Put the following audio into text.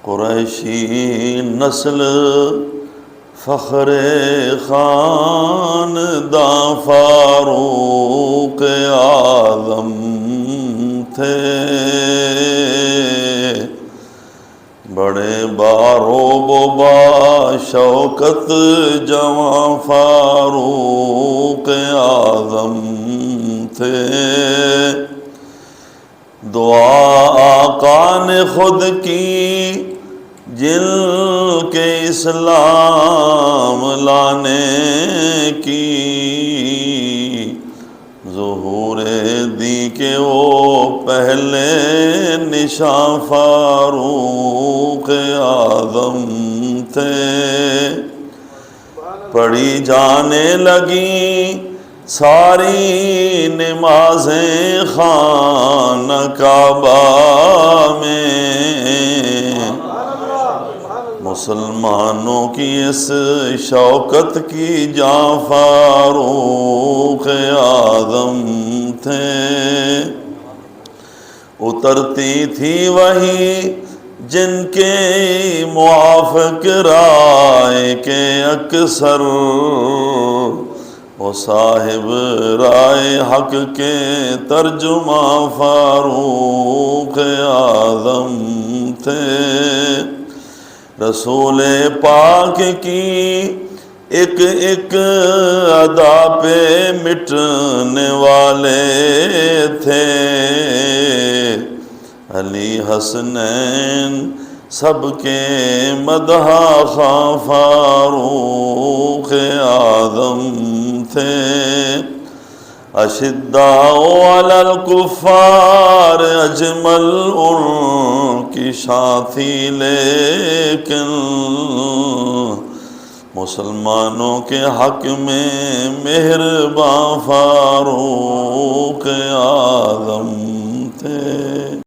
قریشی نسل فخر خاندان فاروق اعظم تھے، بڑے باروب و با شوکت جواں فاروق اعظم تھے۔ دعا آقا نے خود کی جن کے اسلام لانے کی، ظہور دی کہ وہ پہلے نشاں فاروق اعظم تھے۔ پڑھی جانے لگیں ساری نمازیں خانہ کعبہ میں، مسلمانوں کی اس شوکت کی جاں فاروق اعظم تھے۔ اترتی تھی وہی جن کے موافق رائے کے اکثر، وہ صاحب رائے حق کے ترجمہ فاروق اعظم تھے۔ رسول پاک کی ایک ایک ادا پہ مٹنے والے تھے، علی حسنین سب کے مدح خواں فاروق اعظم تھے۔ اشداء علی الکفار اجمل ان کی شان تھی، لیکن مسلمانوں کے حق میں مہرباں فاروق اعظم